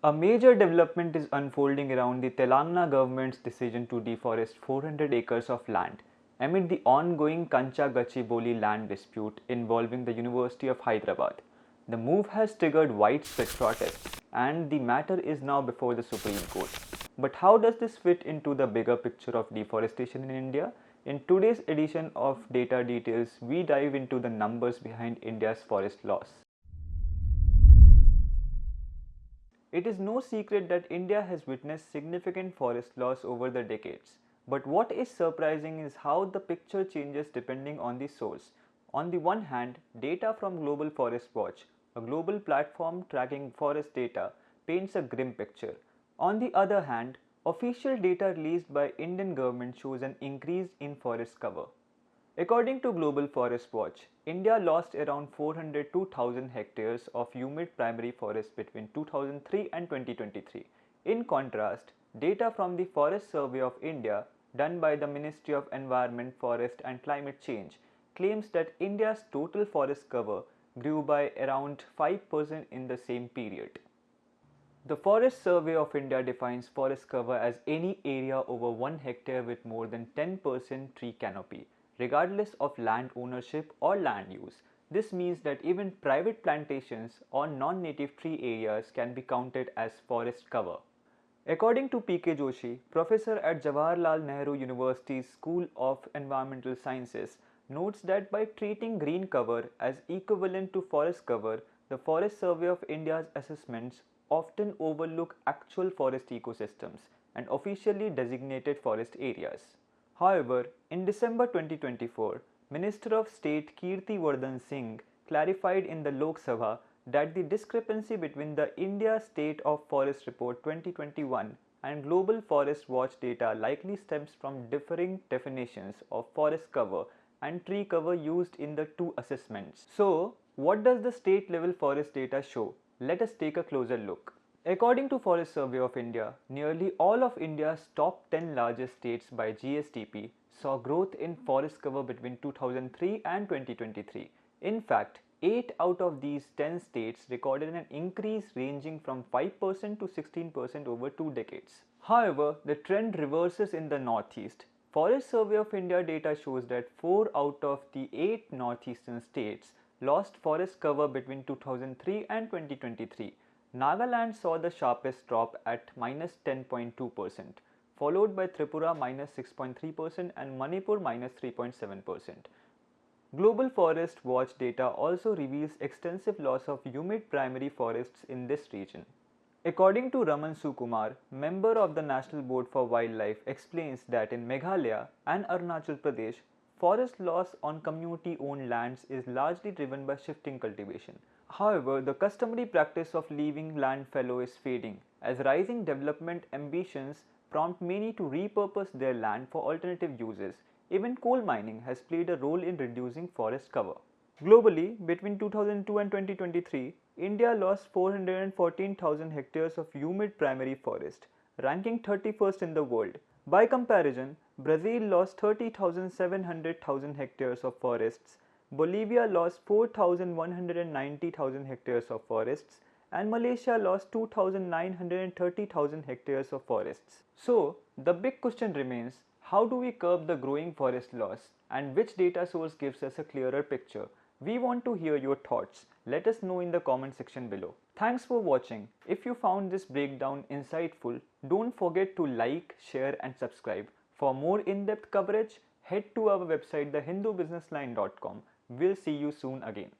A major development is unfolding around the Telangana government's decision to deforest 400 acres of land amid the ongoing Kancha Gachibowli land dispute involving the University of Hyderabad. The move has triggered widespread protests and the matter is now before the Supreme Court. But how does this fit into the bigger picture of deforestation in India? In today's edition of Data Details, we dive into the numbers behind India's forest loss. It is no secret that India has witnessed significant forest loss over the decades. But what is surprising is how the picture changes depending on the source. On the one hand, data from Global Forest Watch, a global platform tracking forest data, paints a grim picture. On the other hand, official data released by Indian government shows an increase in forest cover. According to Global Forest Watch, India lost around 402,000 hectares of humid primary forest between 2003 and 2023. In contrast, data from the Forest Survey of India, done by the Ministry of Environment, Forest and Climate Change, claims that India's total forest cover grew by around 5% in the same period. The Forest Survey of India defines forest cover as any area over 1 hectare with more than 10% tree canopy, regardless of land ownership or land use. This means that even private plantations or non-native tree areas can be counted as forest cover. According to P.K. Joshi, professor at Jawaharlal Nehru University's School of Environmental Sciences, notes that by treating green cover as equivalent to forest cover, the Forest Survey of India's assessments often overlook actual forest ecosystems and officially designated forest areas. However, in December 2024, Minister of State Kirti Vardhan Singh clarified in the Lok Sabha that the discrepancy between the India State of Forest Report 2021 and Global Forest Watch data likely stems from differing definitions of forest cover and tree cover used in the two assessments. So, what does the state level forest data show? Let us take a closer look. According to Forest Survey of India, nearly all of India's top 10 largest states by GSTP saw growth in forest cover between 2003 and 2023. In fact, 8 out of these 10 states recorded an increase ranging from 5% to 16% over 2 decades. However, the trend reverses in the Northeast. Forest Survey of India data shows that 4 out of the 8 northeastern states lost forest cover between 2003 and 2023. Nagaland saw the sharpest drop at minus 10.2%, followed by Tripura minus 6.3% and Manipur minus 3.7%. Global Forest Watch data also reveals extensive loss of humid primary forests in this region. According to Raman Sukumar, member of the National Board for Wildlife, explains that in Meghalaya and Arunachal Pradesh, forest loss on community-owned lands is largely driven by shifting cultivation. However, the customary practice of leaving land fallow is fading, as rising development ambitions prompt many to repurpose their land for alternative uses. Even coal mining has played a role in reducing forest cover. Globally, between 2002 and 2023, India lost 414,000 hectares of humid primary forest, ranking 31st in the world. By comparison, Brazil lost 30,700,000 hectares of forests, Bolivia lost 4,190,000 hectares of forests, and Malaysia lost 2,930,000 hectares of forests. So, the big question remains, how do we curb the growing forest loss and which data source gives us a clearer picture? We want to hear your thoughts. Let us know in the comment section below. Thanks for watching. If you found this breakdown insightful, don't forget to like, share and subscribe. For more in-depth coverage, head to our website thehindubusinessline.com. We'll see you soon again.